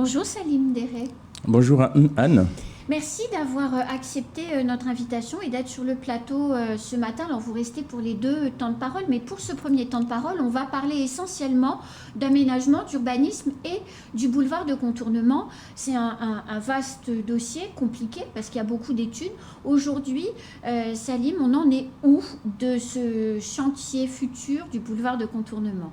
Bonjour Salim Derek. Bonjour Anne. Merci d'avoir accepté notre invitation et d'être sur le plateau ce matin. Alors vous restez pour les deux temps de parole, mais pour ce premier temps de parole, on va parler essentiellement d'aménagement, d'urbanisme et du boulevard de contournement. C'est un vaste dossier, compliqué, parce qu'il y a beaucoup d'études. Aujourd'hui, Salim, on en est où de ce chantier futur du boulevard de contournement ?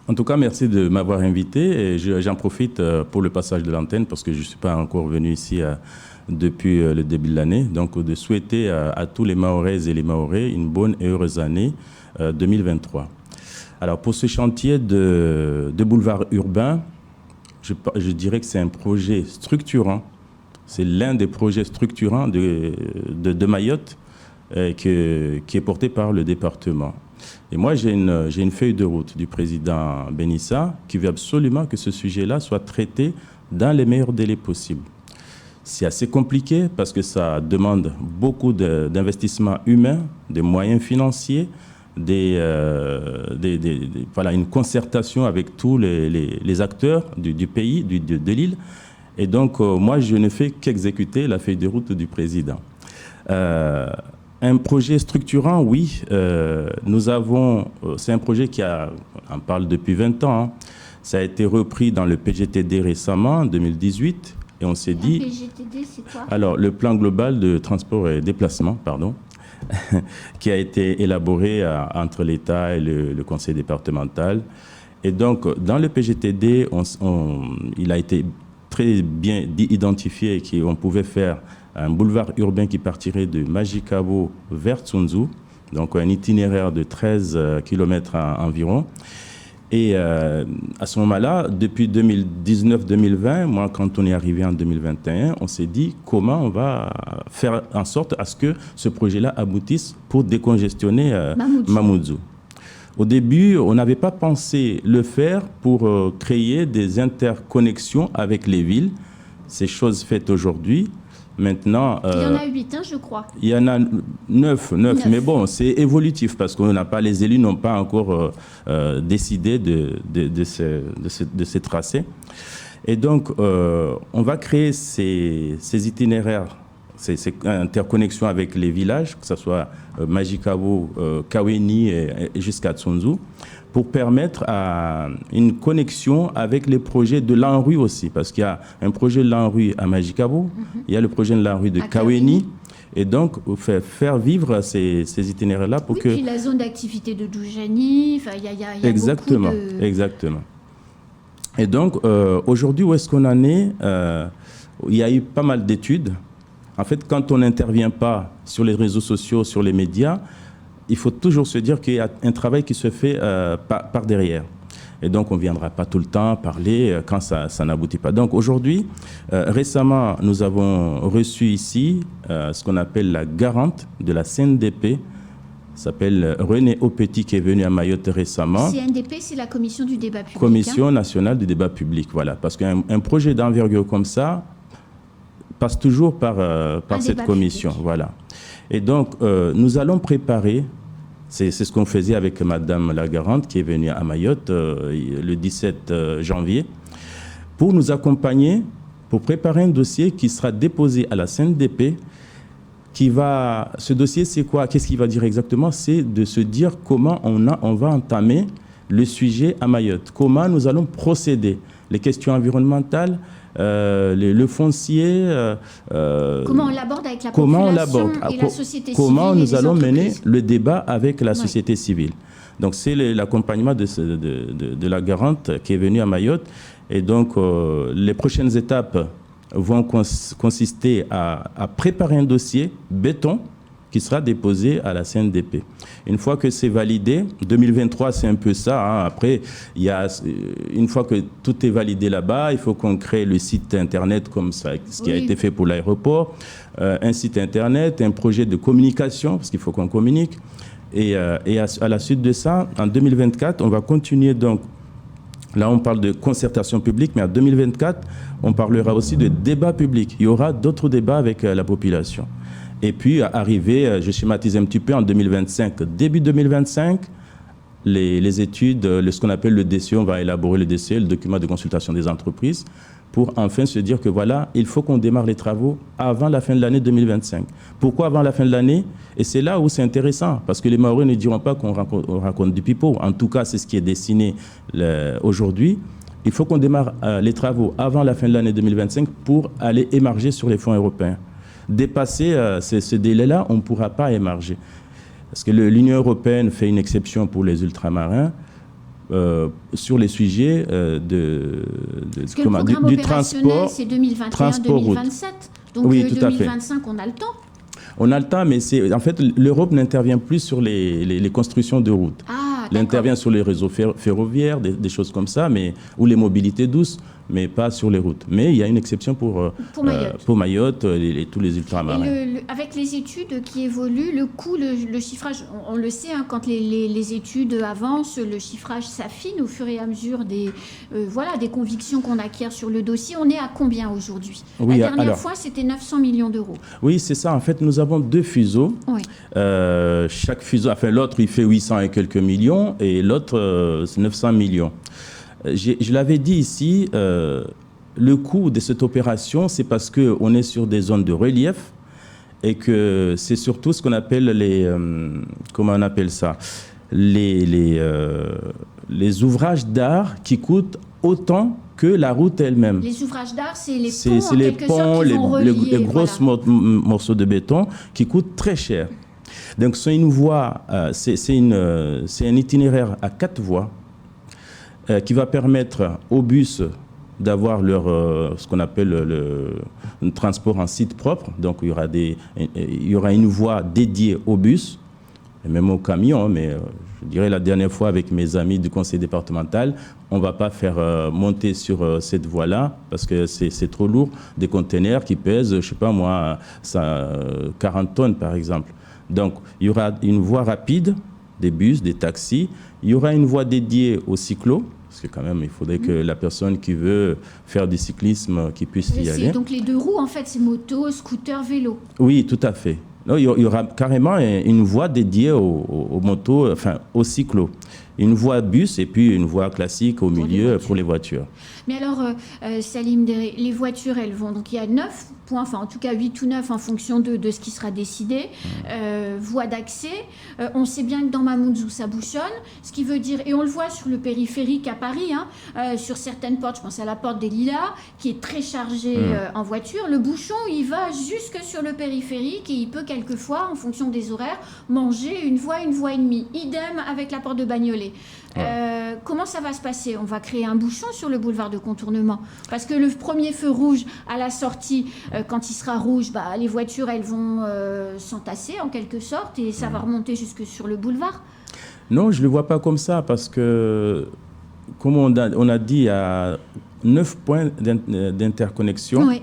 En tout cas, merci de m'avoir invité. Et j'en profite pour le passage de l'antenne parce que je ne suis pas encore venu ici depuis le début de l'année. Donc, de souhaiter à tous les Mahoraises et les Mahorais une bonne et heureuse année 2023. Alors, pour ce chantier de boulevard urbain, je dirais que c'est un projet structurant. C'est l'un des projets structurants de Mayotte qui est porté par le département. Et moi, j'ai une feuille de route du président Benissa qui veut absolument que ce sujet-là soit traité dans les meilleurs délais possibles. C'est assez compliqué parce que ça demande beaucoup d'investissements humains, des moyens financiers, voilà, une concertation avec tous les acteurs du pays, de l'île. Et donc, moi, je ne fais qu'exécuter la feuille de route du président. Un projet structurant, oui. C'est un projet on parle depuis 20 ans. Hein. Ça a été repris dans le PGTD récemment, en 2018. Et on s'est dit... PGTD, c'est quoi ? Alors, le plan global de transport et déplacement, pardon, qui a été élaboré entre l'État et le conseil départemental. Et donc, dans le PGTD, il a été très bien identifié qu'on pouvait faire un boulevard urbain qui partirait de Majicabo vers Tsunzu, donc un itinéraire de 13 km environ. Et à ce moment-là, depuis 2019-2020, moi, quand on est arrivé en 2021, on s'est dit comment on va faire en sorte à ce que ce projet-là aboutisse pour décongestionner Mamoudzou. Au début, on n'avait pas pensé le faire pour créer des interconnexions avec les villes. C'est chose faite aujourd'hui. Maintenant, il y en a 8, hein, je crois. Il y en a 9, mais bon, c'est évolutif parce qu'on n'a pas, les élus n'ont pas encore décidé de ces tracés. Et donc, on va créer ces itinéraires, ces interconnexions avec les villages, que ce soit Majicabo, Kaweni et jusqu'à Tsunzu, pour permettre une connexion avec les projets de l'ANRU aussi, parce qu'il y a un projet de l'ANRU à Majicabo, il y a le projet de l'ANRU de Kaweni, et donc faire vivre ces itinéraires-là pour que... Oui, puis la zone d'activité de Djoujani, il y a exactement, beaucoup de... Exactement. Et donc, aujourd'hui, où est-ce qu'on en est il y a eu pas mal d'études. En fait, quand on n'intervient pas sur les réseaux sociaux, sur les médias, il faut toujours se dire qu'il y a un travail qui se fait par derrière. Et donc, on ne viendra pas tout le temps parler quand ça n'aboutit pas. Donc, aujourd'hui, récemment, nous avons reçu ici ce qu'on appelle la garante de la CNDP. S'appelle René Aupetit, qui est venu à Mayotte récemment. CNDP, c'est la commission du débat public. Commission nationale du débat public, voilà. Parce qu'un projet d'envergure comme ça passe toujours par cette commission, public. Voilà. Et donc, nous allons préparer, c'est ce qu'on faisait avec Madame la Garante, qui est venue à Mayotte le 17 janvier, pour nous accompagner, pour préparer un dossier qui sera déposé à la CNDP. Ce dossier, c'est quoi? Qu'est-ce qu'il va dire exactement? C'est de se dire comment on va entamer le sujet à Mayotte. Comment nous allons procéder? Les questions environnementales, le foncier. Comment on l'aborde avec la population et la société civile. Comment nous allons mener le débat avec la société civile. Donc, c'est l'accompagnement de la Garante qui est venue à Mayotte. Et donc, les prochaines étapes vont consister à préparer un dossier béton qui sera déposé à la CNDP. Une fois que c'est validé, 2023 c'est un peu ça, hein. Après, une fois que tout est validé là-bas, il faut qu'on crée le site internet comme ça, ce qui a été fait pour l'aéroport, un site internet, un projet de communication, parce qu'il faut qu'on communique. Et à la suite de ça, en 2024, on va continuer donc. Là, on parle de concertation publique, mais en 2024, on parlera aussi de débat public. Il y aura d'autres débats avec la population. Et puis, arriver, je schématise un petit peu, en 2025, début 2025, les études, ce qu'on appelle le DCE, on va élaborer le DCE, le document de consultation des entreprises, pour enfin se dire que voilà, il faut qu'on démarre les travaux avant la fin de l'année 2025. Pourquoi avant la fin de l'année? Et c'est là où c'est intéressant, parce que les Mahorais ne diront pas qu'on raconte du pipeau. En tout cas, c'est ce qui est dessiné aujourd'hui. Il faut qu'on démarre les travaux avant la fin de l'année 2025 pour aller émarger sur les fonds européens. Dépasser ce délai-là, on ne pourra pas émarger. Parce que l'Union européenne fait une exception pour les ultramarins sur les sujets du transport. C'est 2021-2027. Donc oui, 2025, on a le temps. On a le temps, mais en fait, l'Europe n'intervient plus sur les constructions de routes. Elle intervient sur les réseaux ferroviaires, des choses comme ça, ou les mobilités douces, mais pas sur les routes. Mais il y a une exception pour Mayotte et tous les ultramarins. Avec les études qui évoluent, le coût, le chiffrage, on le sait, hein, quand les études avancent, le chiffrage s'affine au fur et à mesure des convictions qu'on acquiert sur le dossier. On est à combien aujourd'hui? La dernière fois, c'était 900 millions d'euros. Oui, c'est ça. En fait, nous avons 2 fuseaux. Oui. Chaque fuseau, enfin l'autre, il fait 800 et quelques millions et l'autre, c'est 900 millions. Je l'avais dit ici, le coût de cette opération, c'est parce qu'on est sur des zones de relief et que c'est surtout ce qu'on appelle les ouvrages d'art qui coûtent autant que la route elle-même. Les ouvrages d'art, c'est les ponts, c'est les ponts, les grosses morceaux de béton qui coûtent très cher. Donc c'est une voie, c'est un itinéraire à 4 voies. Qui va permettre aux bus d'avoir ce qu'on appelle le transport en site propre. Donc, il y aura une voie dédiée aux bus, et même aux camions. Mais je dirais la dernière fois avec mes amis du conseil départemental, on ne va pas faire monter sur cette voie-là parce que c'est trop lourd. Des containers qui pèsent, je ne sais pas moi, 40 tonnes par exemple. Donc, il y aura une voie rapide, des bus, des taxis. Il y aura une voie dédiée aux cyclos, parce que quand même, il faudrait que la personne qui veut faire du cyclisme, qui puisse y aller. Donc les 2 roues, en fait, c'est moto, scooter, vélo. Oui, tout à fait. Non, il y aura carrément une voie dédiée aux motos, enfin aux cyclos. Une voie bus et puis une voie classique au milieu pour les voitures. Mais alors, Salim Déré, les voitures, elles vont... Donc il y a 9 points, enfin en tout cas 8 ou 9 en fonction de ce qui sera décidé. Voie d'accès. On sait bien que dans Mamoudzou, ça bouchonne. Ce qui veut dire... Et on le voit sur le périphérique à Paris, hein, sur certaines portes, je pense à la porte des Lilas, qui est très chargée en voiture. Le bouchon, il va jusque sur le périphérique et il peut quelquefois, en fonction des horaires, manger une voie et demie. Idem avec la porte de Bagnolet. Comment ça va se passer? On va créer un bouchon sur le boulevard de contournement parce que le premier feu rouge à la sortie, quand il sera rouge, les voitures elles vont s'entasser en quelque sorte et ça va remonter jusque sur le boulevard. Non, je ne le vois pas comme ça parce que, comme on a dit, il y a 9 points d'interconnexion. Oui.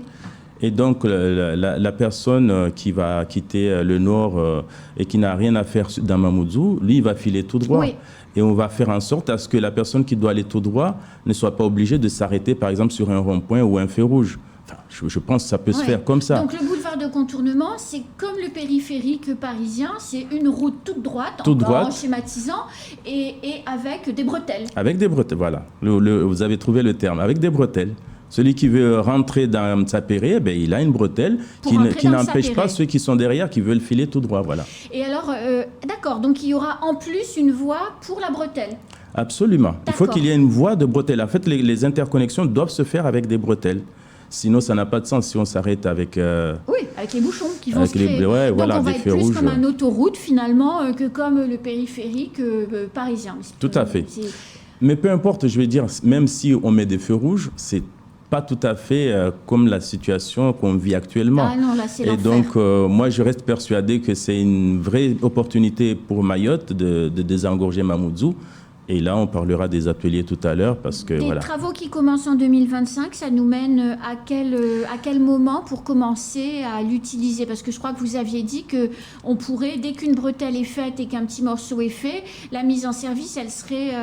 Et donc, la personne qui va quitter le nord et qui n'a rien à faire dans Mamoudzou, lui, il va filer tout droit. Oui. Et on va faire en sorte à ce que la personne qui doit aller tout droit ne soit pas obligée de s'arrêter, par exemple, sur un rond-point ou un feu rouge. Enfin, je pense que ça peut se faire comme ça. Donc, le boulevard de contournement, c'est comme le périphérique parisien, c'est une route toute droite, en schématisant, et avec des bretelles. Avec des bretelles, voilà. Vous avez trouvé le terme, avec des bretelles. Celui qui veut rentrer dans Sapéré, il a une bretelle qui n'empêche pas ceux qui sont derrière, qui veulent filer tout droit. Voilà. Et alors, d'accord, donc il y aura en plus une voie pour la bretelle. Absolument. Il faut qu'il y ait une voie de bretelle. En fait, les interconnexions doivent se faire avec des bretelles. Sinon, ça n'a pas de sens si on s'arrête avec... Oui, avec les bouchons qui vont se créer. Donc, on va être plus comme une autoroute, finalement, que comme le périphérique parisien. Tout à fait. Mais peu importe, je veux dire, même si on met des feux rouges, c'est pas tout à fait comme la situation qu'on vit actuellement. Ah non, là, c'est l'enfer. Et donc, moi, je reste persuadé que c'est une vraie opportunité pour Mayotte de désengorger Mamoudzou. Et là, on parlera des ateliers tout à l'heure parce que des travaux qui commencent en 2025, ça nous mène à quel moment pour commencer à l'utiliser? Parce que je crois que vous aviez dit qu'on pourrait, dès qu'une bretelle est faite et qu'un petit morceau est fait, la mise en service, elle serait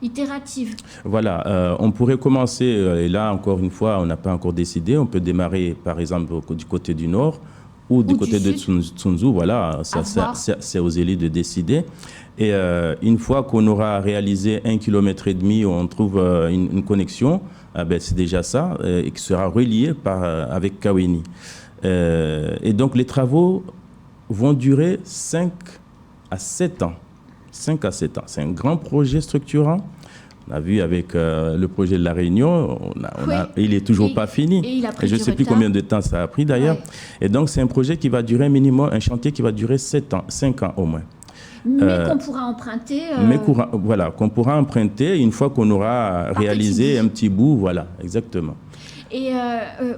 itérative. Voilà, on pourrait commencer, et là, encore une fois, on n'a pas encore décidé, on peut démarrer, par exemple, du côté du nord ou du côté de Tsunzu, voilà, c'est aux élus de décider. Et une fois qu'on aura réalisé 1,5 km, on trouve une connexion, c'est déjà ça, et qui sera relié avec Kaweni. Et donc les travaux vont durer 5 à 7 ans. 5 à 7 ans. C'est un grand projet structurant. On a vu avec le projet de La Réunion, il n'est toujours pas fini. Et je ne sais plus combien de temps ça a pris d'ailleurs. Et donc c'est un projet qui va durer minimum, un chantier qui va durer 5 ans au moins. Mais qu'on pourra emprunter. Voilà, qu'on pourra emprunter une fois qu'on aura réalisé un petit bout. Voilà, exactement. Et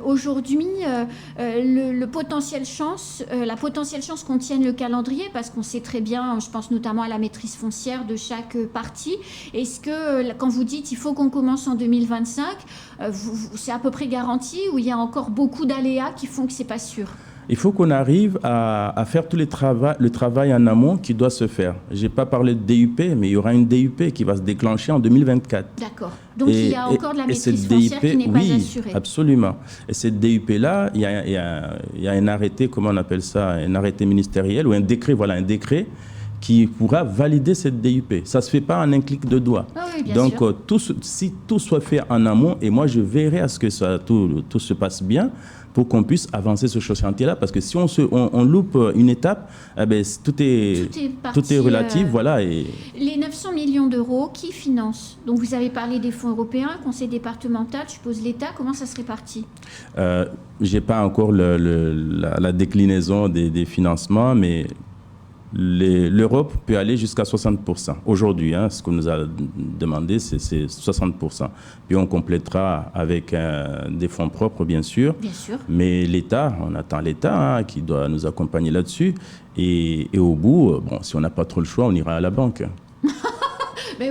aujourd'hui, la potentielle chance qu'on tienne le calendrier, parce qu'on sait très bien, je pense notamment à la maîtrise foncière de chaque partie, est-ce que quand vous dites il faut qu'on commence en 2025, c'est à peu près garanti ou il y a encore beaucoup d'aléas qui font que c'est pas sûr? Il faut qu'on arrive à faire tout le travail en amont qui doit se faire. Je n'ai pas parlé de DUP, mais il y aura une DUP qui va se déclencher en 2024. D'accord. Donc il y a encore de la maîtrise foncière qui n'est pas assurée. Oui, absolument. Et cette DUP-là, il y a un arrêté, comment on appelle ça, un arrêté ministériel ou un décret qui pourra valider cette DUP. Ça ne se fait pas en un clic de doigt. Ah oui, bien Donc, sûr. si tout soit fait en amont, et moi je veillerai à ce que tout se passe bien, pour qu'on puisse avancer sur ce chantier-là, parce que si on loupe une étape, tout est relatif, voilà. Et les 900 millions d'euros, qui finance? Donc vous avez parlé des fonds européens, conseil départemental, je suppose l'État, comment ça se répartit? J'ai pas encore la déclinaison des financements, mais l'Europe peut aller jusqu'à 60%. Aujourd'hui, ce qu'on nous a demandé, c'est 60%. Puis on complétera avec des fonds propres, bien sûr. Bien sûr. Mais l'État, on attend l'État qui doit nous accompagner là-dessus. Et au bout, si on n'a pas trop le choix, on ira à la banque. Oui,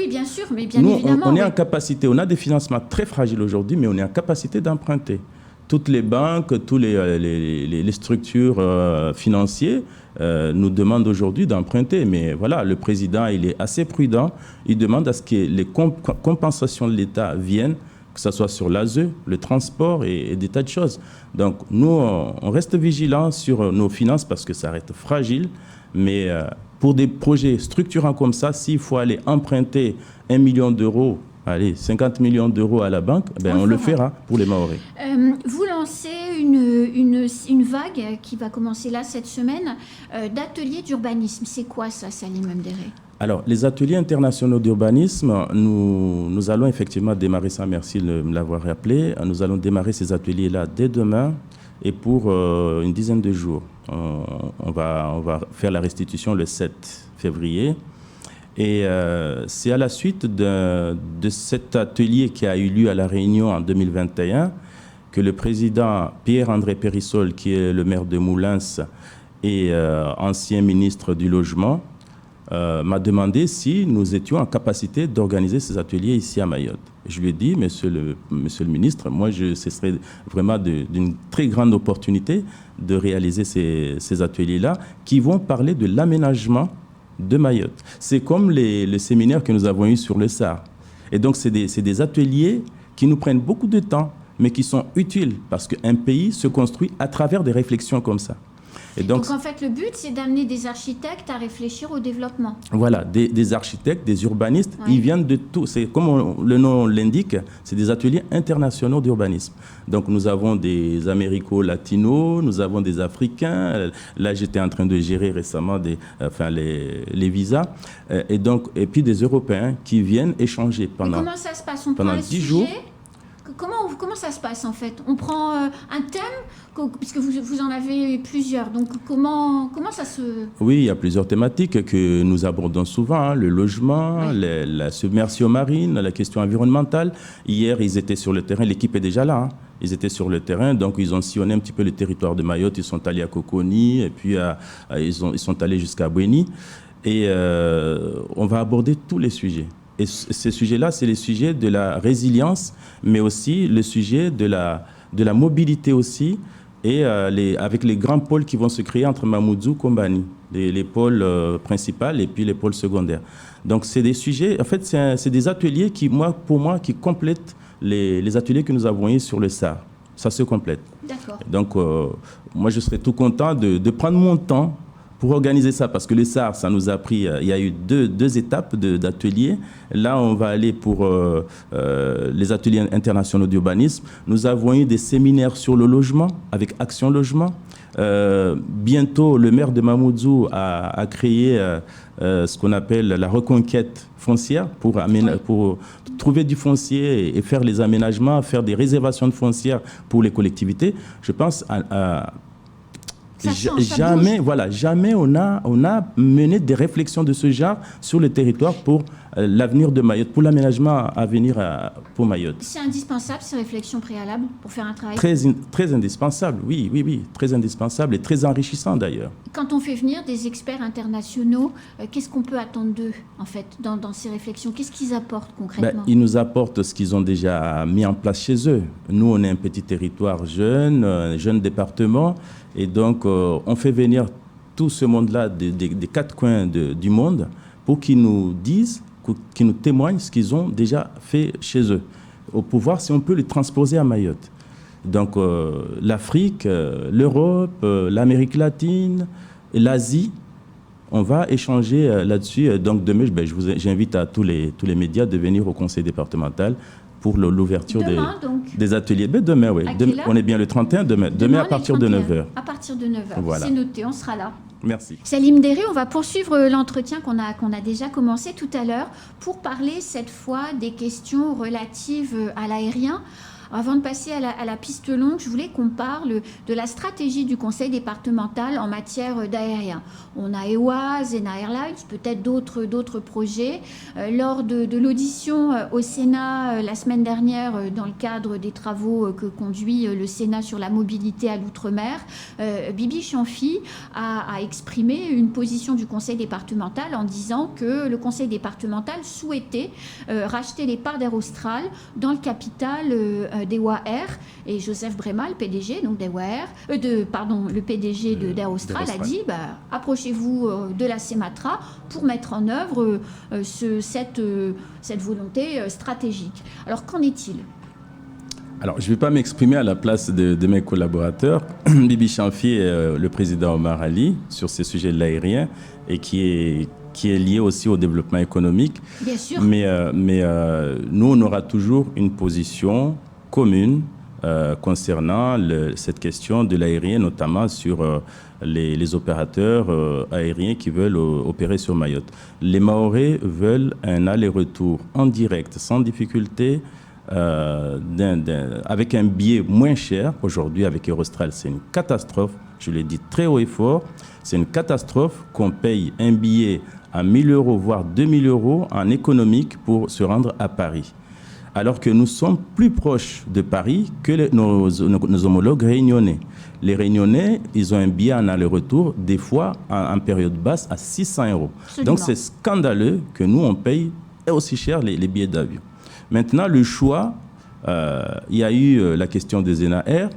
bien sûr. Mais bien nous, évidemment. On est en capacité, on a des financements très fragiles aujourd'hui, mais on est en capacité d'emprunter. Toutes les banques, toutes les structures financières nous demandent aujourd'hui d'emprunter. Mais voilà, le président, il est assez prudent. Il demande à ce que les compensations de l'État viennent, que ce soit sur l'ASE, le transport et des tas de choses. Donc, nous, on reste vigilants sur nos finances parce que ça reste fragile. Mais pour des projets structurants comme ça, s'il faut aller emprunter 1 million d'euros, 50 millions d'euros à la banque, on le fera pour les Mahorais. Vous lancez une vague qui va commencer là cette semaine d'ateliers d'urbanisme. C'est quoi ça, Salim Mdéré? Alors, les ateliers internationaux d'urbanisme, nous allons effectivement démarrer ça, merci de me l'avoir rappelé. Nous allons démarrer ces ateliers-là dès demain et pour une dizaine de jours. On va faire la restitution le 7 février. Et c'est à la suite de cet atelier qui a eu lieu à La Réunion en 2021 que le président Pierre-André Périssol, qui est le maire de Moulins et ancien ministre du Logement, m'a demandé si nous étions en capacité d'organiser ces ateliers ici à Mayotte. Je lui ai dit, monsieur le ministre, moi, ce serait vraiment d'une très grande opportunité de réaliser ces ateliers-là qui vont parler de l'aménagement de Mayotte. C'est comme les séminaires que nous avons eus sur le SAR. Et donc, c'est des ateliers qui nous prennent beaucoup de temps, mais qui sont utiles parce qu'un pays se construit à travers des réflexions comme ça. Et donc, en fait, le but, c'est d'amener des architectes à réfléchir au développement. Voilà, des architectes, des urbanistes, ils viennent de tout. C'est comme le nom l'indique, c'est des ateliers internationaux d'urbanisme. Donc, nous avons des Américo-Latinos, nous avons des Africains. Là, j'étais en train de gérer récemment les visas. Et puis des Européens qui viennent échanger pendant 10 jours. Comment ça se passe? On prend un sujet. Comment ça se passe en fait? On prend un thème, puisque vous en avez plusieurs, donc comment ça se... Oui, il y a plusieurs thématiques que nous abordons souvent, le logement, la submersion marine, la question environnementale. Hier, ils étaient sur le terrain, l'équipe est déjà là, Ils étaient sur le terrain, donc ils ont sillonné un petit peu le territoire de Mayotte, ils sont allés à Coconi, et puis ils sont allés jusqu'à Bouéni. Et on va aborder tous les sujets. Et ces sujets-là, c'est les sujets de la résilience, mais aussi le sujet de la mobilité aussi, et avec les grands pôles qui vont se créer entre Mamoudzou et Kombani, les pôles principaux et puis les pôles secondaires. Donc c'est des sujets, en fait c'est des ateliers qui, pour moi, qui complètent les ateliers que nous avons eus sur le SAR. Ça se complète. D'accord. Donc moi je serais tout content de prendre mon temps pour organiser ça, parce que le SAR, ça nous a pris, il y a eu deux étapes d'ateliers. Là, on va aller pour les ateliers internationaux d'urbanisme. Nous avons eu des séminaires sur le logement, avec Action Logement. Bientôt, le maire de Mamoudzou a créé ce qu'on appelle la reconquête foncière pour trouver du foncier et faire les aménagements, faire des réservations de foncières pour les collectivités. Je pense jamais on a mené des réflexions de ce genre sur le territoire pour l'avenir de Mayotte, pour l'aménagement à venir pour Mayotte. C'est indispensable, ces réflexions préalables, pour faire un travail très indispensable, oui, très indispensable et très enrichissant d'ailleurs. Quand on fait venir des experts internationaux, qu'est-ce qu'on peut attendre d'eux, en fait, dans ces réflexions? Qu'est-ce qu'ils apportent concrètement? Ils nous apportent ce qu'ils ont déjà mis en place chez eux. Nous, on est un petit territoire jeune, un jeune département, et donc on fait venir tout ce monde-là des quatre coins du monde pour qu'ils nous disent, qu'ils nous témoignent ce qu'ils ont déjà fait chez eux, pour voir si on peut les transposer à Mayotte. Donc l'Afrique, l'Europe, l'Amérique latine, l'Asie, on va échanger là-dessus. Donc demain, j'invite à tous les médias de venir au conseil départemental pour l'ouverture des ateliers. Demain, oui. On est bien le 31, demain à partir de 9h. À partir de 9h, voilà. C'est noté, on sera là. Merci. Salim Déré, on va poursuivre l'entretien qu'on a déjà commencé tout à l'heure pour parler cette fois des questions relatives à l'aérien. Avant de passer à la piste longue, je voulais qu'on parle de la stratégie du conseil départemental en matière d'aérien. On a EWA, Zena Airlines, peut-être d'autres projets. Lors de l'audition au Sénat la semaine dernière, dans le cadre des travaux que conduit le Sénat sur la mobilité à l'outre-mer, Bibi Chamfi a exprimé une position du conseil départemental en disant que le conseil départemental souhaitait racheter les parts d'Air Austral dans le capital d'EWA Air, et Joseph Bréma, le PDG donc d'EWA Air, le PDG d'Air Austral a dit approchez-vous de la CEMATRA pour mettre en œuvre cette volonté stratégique. Alors qu'en est-il? Alors, je ne vais pas m'exprimer à la place de mes collaborateurs. Bibi Chamfi est le président Omar Ali sur ces sujets de l'aérien et qui est lié aussi au développement économique. Bien sûr. Mais nous, on aura toujours une position commune concernant cette question de l'aérien, notamment sur les opérateurs aériens qui veulent opérer sur Mayotte. Les Mahorais veulent un aller-retour en direct, sans difficulté, avec un billet moins cher. Aujourd'hui, avec Eurostral, c'est une catastrophe. Je le dis très haut et fort. C'est une catastrophe qu'on paye un billet à 1 000 €, voire 2 000 € en économique pour se rendre à Paris. Alors que nous sommes plus proches de Paris que nos homologues réunionnais. Les Réunionnais, ils ont un billet en aller-retour, des fois en période basse, à 600 €. Absolument. Donc c'est scandaleux que nous, on paye aussi cher les billets d'avion. Maintenant, le choix, il y a eu la question de Zena Air.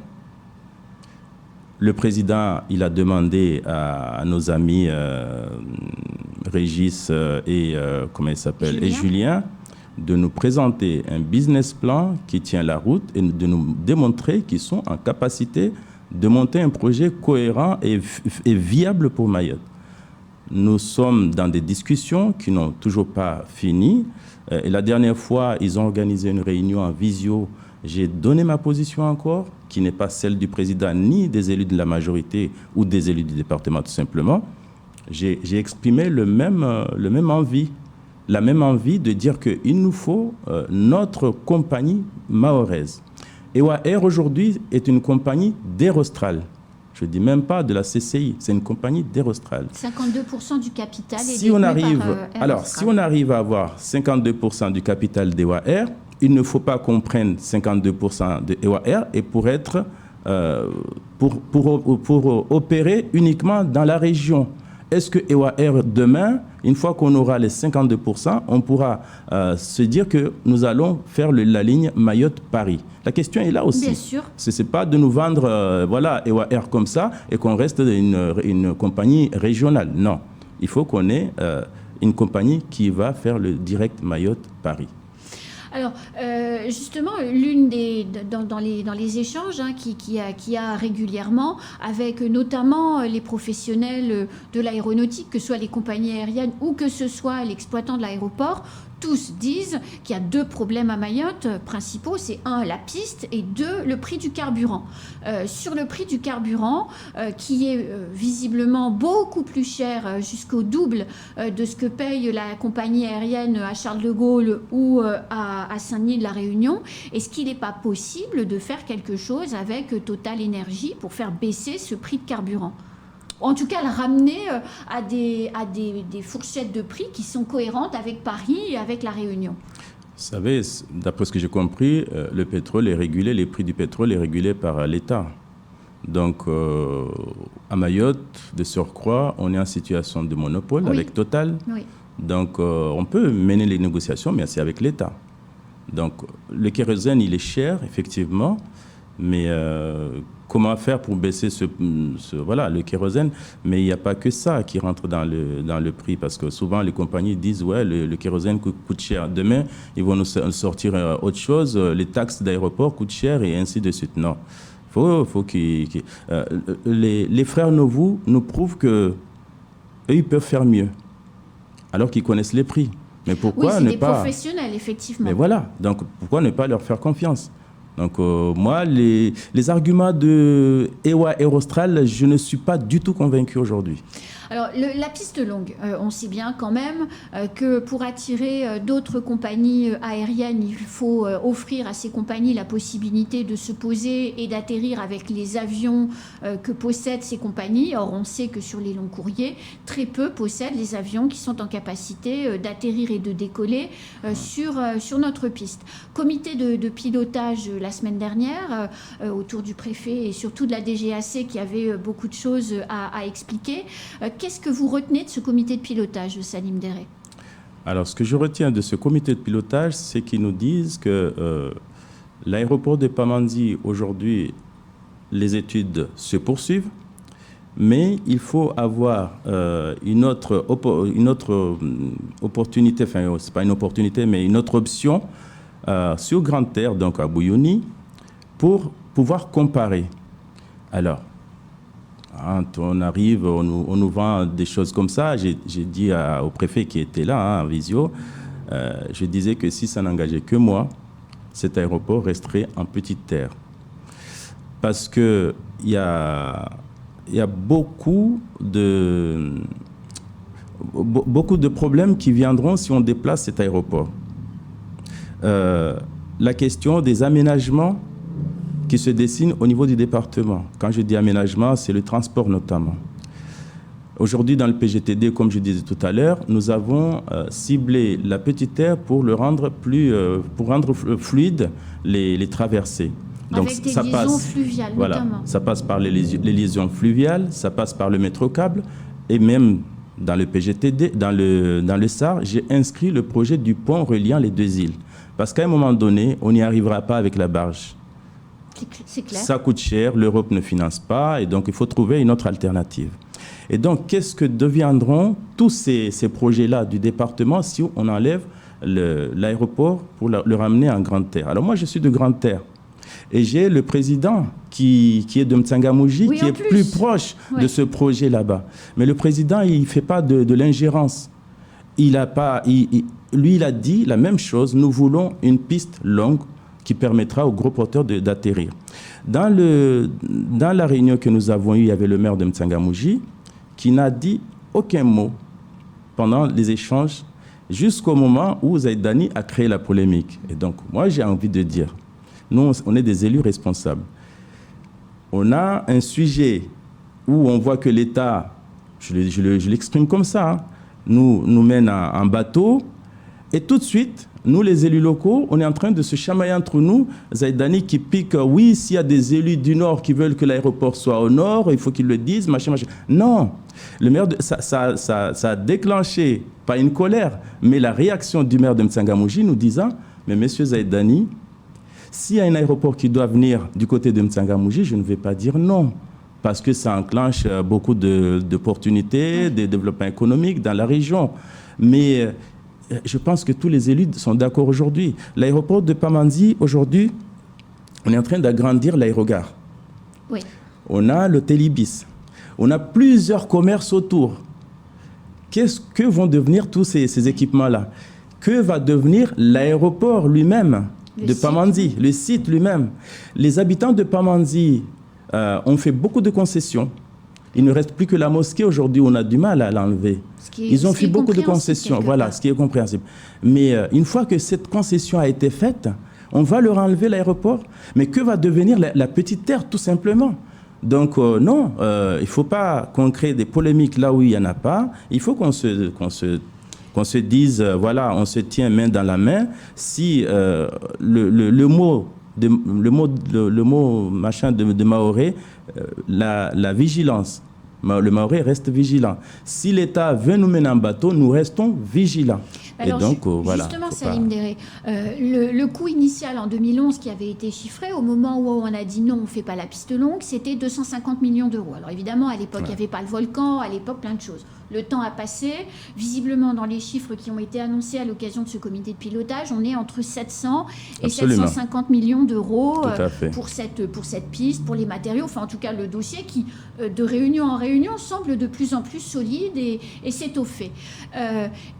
Le président, il a demandé à nos amis Régis et Julien de nous présenter un business plan qui tient la route et de nous démontrer qu'ils sont en capacité de monter un projet cohérent et viable pour Mayotte. Nous sommes dans des discussions qui n'ont toujours pas fini. Et la dernière fois, ils ont organisé une réunion en visio. J'ai donné ma position encore, qui n'est pas celle du président ni des élus de la majorité ou des élus du département tout simplement. J'ai exprimé la même envie de dire qu'il nous faut notre compagnie mahoraise. EWA Air aujourd'hui est une compagnie d'Air Austral. Je ne dis même pas de la CCI, c'est une compagnie d'Air Austral. 52% du capital est si on arrive, par Air Austral. Si on arrive à avoir 52% du capital d'EWA Air, il ne faut pas qu'on prenne 52% de EWA Air et pour opérer uniquement dans la région. Est-ce que EWA Air, demain, une fois qu'on aura les 52%, on pourra se dire que nous allons faire la ligne Mayotte-Paris? La question est là aussi. Bien sûr. Ce n'est pas de nous vendre EWA Air comme ça et qu'on reste une compagnie régionale. Non. Il faut qu'on ait une compagnie qui va faire le direct Mayotte-Paris. Alors, justement, l'une dans les échanges qui a régulièrement avec notamment les professionnels de l'aéronautique, que ce soit les compagnies aériennes ou que ce soit l'exploitant de l'aéroport, tous disent qu'il y a 2 problèmes à Mayotte principaux. C'est 1, la piste, et 2, le prix du carburant. Sur le prix du carburant, qui est visiblement beaucoup plus cher, jusqu'au double de ce que paye la compagnie aérienne à Charles de Gaulle ou à Saint-Denis de la Réunion, est-ce qu'il n'est pas possible de faire quelque chose avec Total Énergie pour faire baisser ce prix de carburant ? En tout cas, le ramener à des fourchettes de prix qui sont cohérentes avec Paris et avec la Réunion. Vous savez, d'après ce que j'ai compris, le pétrole est régulé, les prix du pétrole est régulé par l'État. Donc, à Mayotte, de surcroît, on est en situation de monopole avec Total. Oui. Donc, on peut mener les négociations, mais c'est avec l'État. Donc, le kérosène, il est cher, effectivement, mais comment faire pour baisser le kérosène? Mais il n'y a pas que ça qui rentre dans le prix, parce que souvent les compagnies disent ouais, le kérosène coûte cher. Demain, ils vont nous sortir autre chose, les taxes d'aéroport coûtent cher et ainsi de suite. Non, les frères Novou nous prouvent que eux, ils peuvent faire mieux, alors qu'ils connaissent les prix. Mais pourquoi ne pas... Oui, c'est des professionnels, effectivement. Mais voilà, donc pourquoi ne pas leur faire confiance? Donc moi, les arguments de EWA Aerostral, je ne suis pas du tout convaincu aujourd'hui. Alors, la piste longue, on sait bien quand même que pour attirer d'autres compagnies aériennes, il faut offrir à ces compagnies la possibilité de se poser et d'atterrir avec les avions que possèdent ces compagnies. Or, on sait que sur les longs courriers, très peu possèdent les avions qui sont en capacité d'atterrir et de décoller sur notre piste. Comité de pilotage la semaine dernière, autour du préfet et surtout de la DGAC qui avait beaucoup de choses à expliquer. Qu'est-ce que vous retenez de ce comité de pilotage, Salim Déré ? Alors, ce que je retiens de ce comité de pilotage, c'est qu'ils nous disent que l'aéroport de Pamandzi, aujourd'hui, les études se poursuivent, mais il faut avoir une autre opportunité, enfin, ce n'est pas une opportunité, mais une autre option sur Grande Terre, donc à Bouyouni, pour pouvoir comparer. Alors, on arrive, on nous vend des choses comme ça. J'ai dit au préfet qui était là, en visio, je disais que si ça n'engageait que moi, cet aéroport resterait en petite terre. Parce qu'il y a beaucoup de problèmes qui viendront si on déplace cet aéroport. La question des aménagements qui se dessine au niveau du département. Quand je dis aménagement, c'est le transport notamment. Aujourd'hui, dans le PGTD, comme je disais tout à l'heure, nous avons ciblé la petite terre pour rendre fluide les traversées. Donc, avec des liaisons fluviales, notamment. Ça passe par les liaisons fluviales, ça passe par le métrocable, et même dans le PGTD, dans le SAR, j'ai inscrit le projet du pont reliant les 2 îles. Parce qu'à un moment donné, on n'y arrivera pas avec la barge. C'est clair. Ça coûte cher, l'Europe ne finance pas, et donc il faut trouver une autre alternative. Et donc, qu'est-ce que deviendront tous ces projets-là du département si on enlève l'aéroport pour le ramener en Grande Terre? Alors moi, je suis de Grande Terre. Et j'ai le président qui est de M'Tsangamouji, qui est plus proche de ce projet là-bas. Mais le président, il ne fait pas de l'ingérence. Lui, il a dit la même chose, nous voulons une piste longue qui permettra aux gros porteurs d'atterrir. Dans la réunion que nous avons eue, il y avait le maire de M'Tsangamouji qui n'a dit aucun mot pendant les échanges jusqu'au moment où Zaïdani a créé la polémique. Et donc, moi, j'ai envie de dire, nous, on est des élus responsables. On a un sujet où on voit que l'État, je l'exprime comme ça, nous mène en bateau, et tout de suite, nous, les élus locaux, on est en train de se chamailler entre nous. Zaïdani qui pique, oui, s'il y a des élus du Nord qui veulent que l'aéroport soit au Nord, il faut qu'ils le disent, machin. Non, le maire ça a déclenché, pas une colère, mais la réaction du maire de M'Tsangamouji nous disant, mais monsieur Zaïdani, s'il y a un aéroport qui doit venir du côté de M'Tsangamouji, je ne vais pas dire non, parce que ça enclenche beaucoup d'opportunités, de développement économique dans la région. Mais je pense que tous les élus sont d'accord aujourd'hui. L'aéroport de Pamandzi, aujourd'hui, on est en train d'agrandir l'aérogare. Oui. On a l'hôtel Ibis. On a plusieurs commerces autour. Que vont devenir tous ces équipements-là? Que va devenir l'aéroport lui-même de Pamandzi, le site lui-même? Les habitants de Pamandzi ont fait beaucoup de concessions. Il ne reste plus que la mosquée aujourd'hui, on a du mal à l'enlever. Ils ont fait beaucoup de concessions, voilà, ce qui est compréhensible. Mais une fois que cette concession a été faite, on va leur enlever l'aéroport. Mais que va devenir la petite terre, tout simplement? Donc non, il ne faut pas qu'on crée des polémiques là où il n'y en a pas. Il faut qu'on se dise, voilà, on se tient main dans la main. Si le mot machin de Maoré, la vigilance. Le Maoré reste vigilant. Si l'État veut nous mener en bateau, nous restons vigilants. Alors, et donc, voilà. Justement, Salim Déré, le coût initial en 2011 qui avait été chiffré, au moment où on a dit non, on ne fait pas la piste longue, c'était 250 millions d'euros. Alors évidemment, à l'époque, il n'y avait pas le volcan, à l'époque, plein de choses. Le temps a passé. Visiblement, dans les chiffres qui ont été annoncés à l'occasion de ce comité de pilotage, on est entre 700 et 750 millions d'euros pour cette piste, pour les matériaux. Enfin, en tout cas, le dossier qui, de réunion en réunion, semble de plus en plus solide et s'étoffer.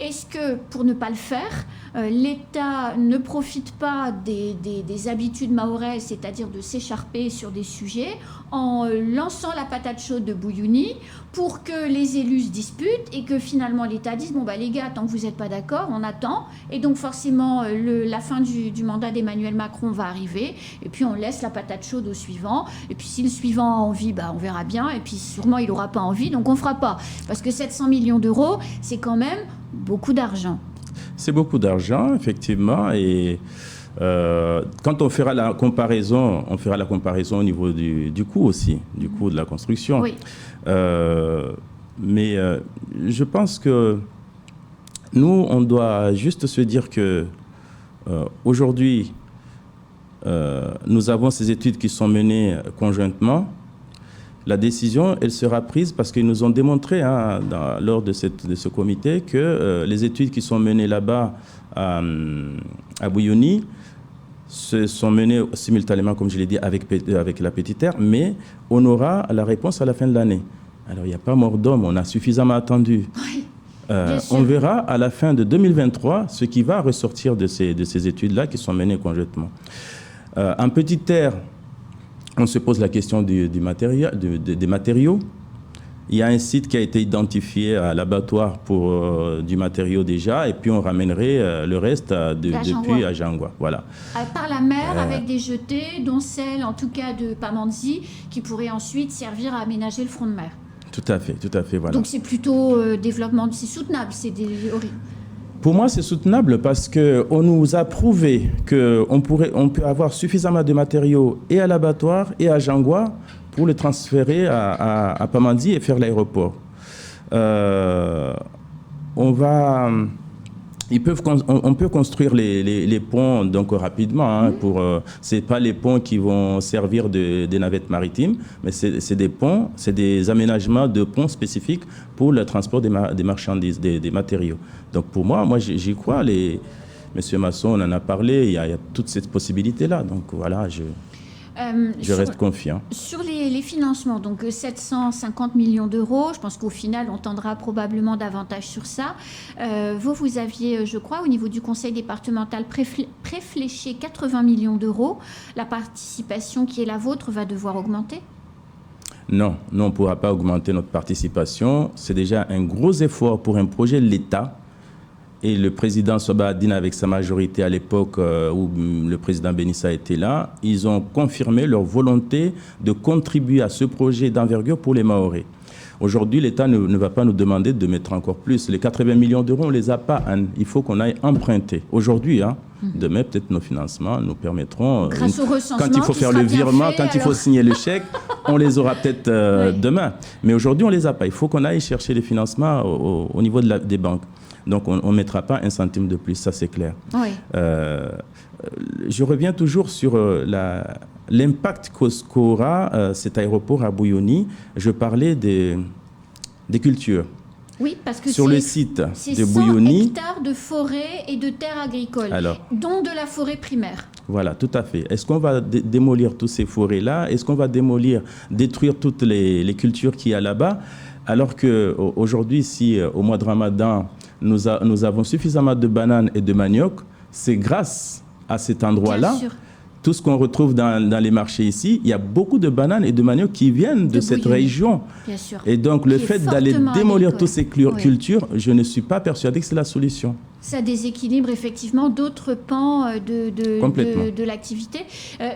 Est-ce que, pour ne pas le faire, l'État ne profite pas des habitudes maoraises, c'est-à-dire de s'écharper sur des sujets, en lançant la patate chaude de Bouyouni pour que les élus se disputent et que finalement l'État dise bon bah les gars, tant que vous n'êtes pas d'accord, on attend, et donc forcément la fin du mandat d'Emmanuel Macron va arriver et puis on laisse la patate chaude au suivant, et puis si le suivant a envie, bah on verra bien, et puis sûrement il n'aura pas envie, donc on fera pas, parce que 700 millions d'euros c'est quand même beaucoup d'argent. C'est beaucoup d'argent, effectivement, et quand on fera la comparaison au niveau du coût aussi, du coût de la construction. Oui. Mais je pense que nous, on doit juste se dire que aujourd'hui, nous avons ces études qui sont menées conjointement. La décision, elle sera prise parce qu'ils nous ont démontré lors de ce comité que les études qui sont menées là-bas à Bouyouni se sont menées simultanément, comme je l'ai dit, avec la petite terre, mais on aura la réponse à la fin de l'année. Alors, il n'y a pas mort d'homme, on a suffisamment attendu. Oui, on verra à la fin de 2023 ce qui va ressortir de ces études-là qui sont menées conjointement. En petite terre, on se pose la question des matériaux. Il y a un site qui a été identifié à l'abattoir pour du matériau déjà, et puis on ramènerait le reste depuis à Jangwa. Voilà. Par la mer, avec des jetées, dont celle, en tout cas, de Pamandzi, qui pourrait ensuite servir à aménager le front de mer. Tout à fait, voilà. Donc c'est plutôt développement, c'est soutenable, Pour moi, c'est soutenable parce qu'on nous a prouvé qu'on peut avoir suffisamment de matériaux et à l'abattoir et à Jangwa pour le transférer à Pamandzi et faire l'aéroport. On peut construire les ponts donc rapidement. C'est pas les ponts qui vont servir des navettes maritimes, mais c'est des ponts, c'est des aménagements de ponts spécifiques pour le transport des marchandises, des matériaux. Donc pour moi j'y crois. Monsieur Masson, on en a parlé. Il y a toutes ces possibilités-là. Donc voilà, je reste confiant. Sur les financements, donc 750 millions d'euros, je pense qu'au final, on tendra probablement davantage sur ça. Vous aviez, je crois, au niveau du conseil départemental, préfléché 80 millions d'euros. La participation qui est la vôtre va devoir augmenter ? Non, on ne pourra pas augmenter notre participation. C'est déjà un gros effort pour un projet de l'État. Et le président Sobadine, avec sa majorité à l'époque où le président Benissa était là, ils ont confirmé leur volonté de contribuer à ce projet d'envergure pour les Maorés. Aujourd'hui, l'État ne va pas nous demander de mettre encore plus. Les 80 millions d'euros, on ne les a pas. Il faut qu'on aille emprunter. Aujourd'hui, demain, peut-être nos financements nous permettront, grâce au recensement, quand il faut faire le virement, quand il faut signer le chèque, on les aura peut-être demain. Mais aujourd'hui, on ne les a pas. Il faut qu'on aille chercher les financements au niveau des banques. Donc, on ne mettra pas un centime de plus, ça c'est clair. Oui. Je reviens toujours sur l'impact qu'aura cet aéroport à Bouyouni. Je parlais des cultures. Oui, parce que sur le site c'est de 100 Bouyouni. hectares de forêt et de terres agricoles, dont de la forêt primaire. Voilà, tout à fait. Est-ce qu'on va démolir toutes ces forêts-là? Est-ce qu'on va détruire toutes les cultures qu'il y a là-bas? Alors qu'aujourd'hui, si au mois de Ramadan, nous avons suffisamment de bananes et de manioc, c'est grâce à cet endroit-là. Tout ce qu'on retrouve dans les marchés ici, il y a beaucoup de bananes et de manioc qui viennent de cette région. Bien sûr. Et donc, le fait d'aller démolir toutes ces cultures, je ne suis pas persuadé que c'est la solution. Ça déséquilibre effectivement d'autres pans de l'activité.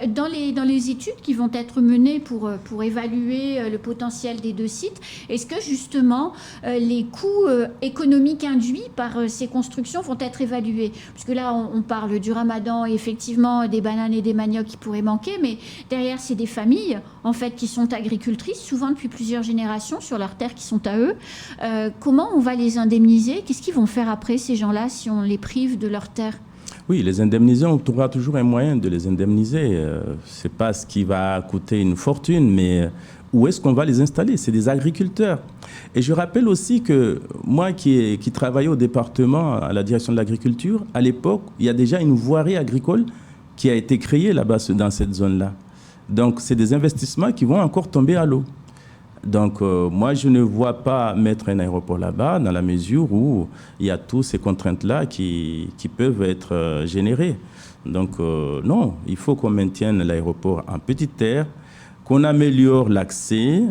Dans les études qui vont être menées pour évaluer le potentiel des deux sites, est-ce que justement les coûts économiques induits par ces constructions vont être évalués? Parce que là, on parle du Ramadan et effectivement des bananes et des maniocs qui pourraient manquer, mais derrière, c'est des familles en fait qui sont agricultrices, souvent depuis plusieurs générations sur leurs terres qui sont à eux. Comment on va les indemniser? Qu'est-ce qu'ils vont faire après, ces gens-là, si on les prive de leurs terres? Oui, les indemniser, on trouvera toujours un moyen de les indemniser. Ce n'est pas ce qui va coûter une fortune, mais où est-ce qu'on va les installer? C'est des agriculteurs. Et je rappelle aussi que moi qui travaillais au département, à la direction de l'agriculture, à l'époque, il y a déjà une voirie agricole qui a été créée là-bas, dans cette zone-là. Donc, c'est des investissements qui vont encore tomber à l'eau. Donc, moi, je ne vois pas mettre un aéroport là-bas dans la mesure où il y a toutes ces contraintes-là qui peuvent être générées. Donc, non, il faut qu'on maintienne l'aéroport en petite terre, qu'on améliore l'accès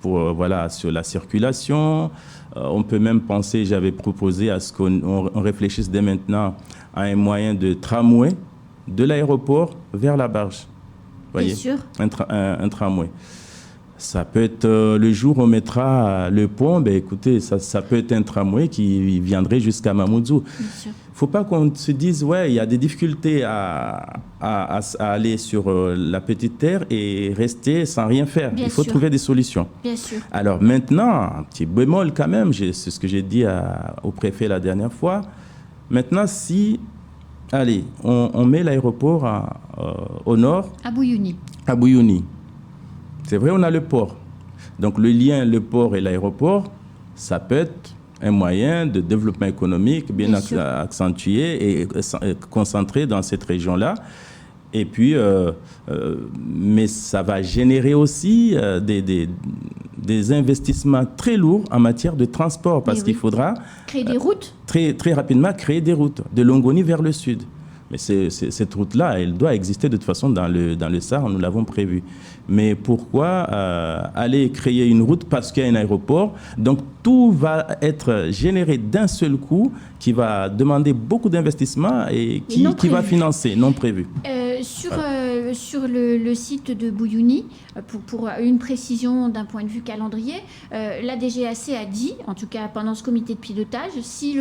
sur la circulation. On peut même penser, j'avais proposé à ce qu'on réfléchisse dès maintenant à un moyen de tramway de l'aéroport vers la barge. Voyez, bien sûr. Un tramway. Ça peut être le jour où on mettra le pont, écoutez, ça peut être un tramway qui viendrait jusqu'à Mamoudzou. Il ne faut pas qu'on se dise, il y a des difficultés à aller sur la petite terre et rester sans rien faire. Il faut trouver des solutions. Bien sûr. Alors maintenant, un petit bémol quand même, c'est ce que j'ai dit au préfet la dernière fois. Maintenant, si, on met l'aéroport au nord. À Bouyouni. À Bouyouni. C'est vrai, on a le port. Donc, le lien, le port et l'aéroport, ça peut être un moyen de développement économique bien accentué et concentré dans cette région-là. Et puis, mais ça va générer aussi des investissements très lourds en matière de transport parce qu'il faudra créer des routes. Très, très rapidement créer des routes de Longoni vers le sud. Mais cette route-là, elle doit exister de toute façon dans le Sahara, nous l'avons prévu. Mais pourquoi aller créer une route parce qu'il y a un aéroport? Donc tout va être généré d'un seul coup qui va demander beaucoup d'investissements et qui va financer, non prévu. Sur le site de Bouyouni, pour une précision d'un point de vue calendrier, la DGAC a dit, en tout cas pendant ce comité de pilotage, si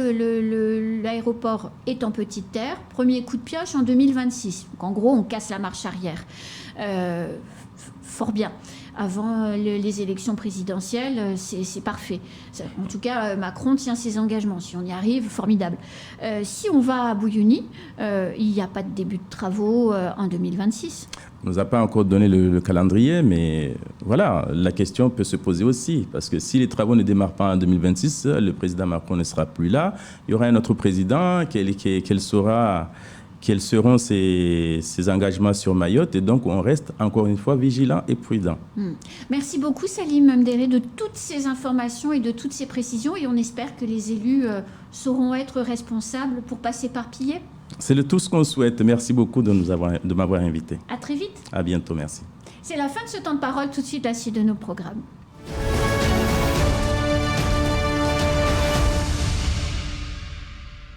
l'aéroport est en petite terre, premier coup de pioche en 2026. Donc en gros, on casse la marche arrière. Fort bien. Avant les élections présidentielles, c'est parfait. En tout cas, Macron tient ses engagements. Si on y arrive, formidable. Si on va à Bouyouni, il n'y a pas de début de travaux en 2026. On ne nous a pas encore donné le calendrier, mais voilà, la question peut se poser aussi. Parce que si les travaux ne démarrent pas en 2026, le président Macron ne sera plus là. Il y aura un autre président, quels seront ses engagements sur Mayotte. Et donc, on reste encore une fois vigilant et prudent. Merci beaucoup, Salim Mdéré, de toutes ces informations et de toutes ces précisions. Et on espère que les élus sauront être responsables pour pas s'éparpiller. C'est tout ce qu'on souhaite. Merci beaucoup de m'avoir invité. À très vite. À bientôt, merci. C'est la fin de ce temps de parole. Tout de suite, la suite de nos programmes.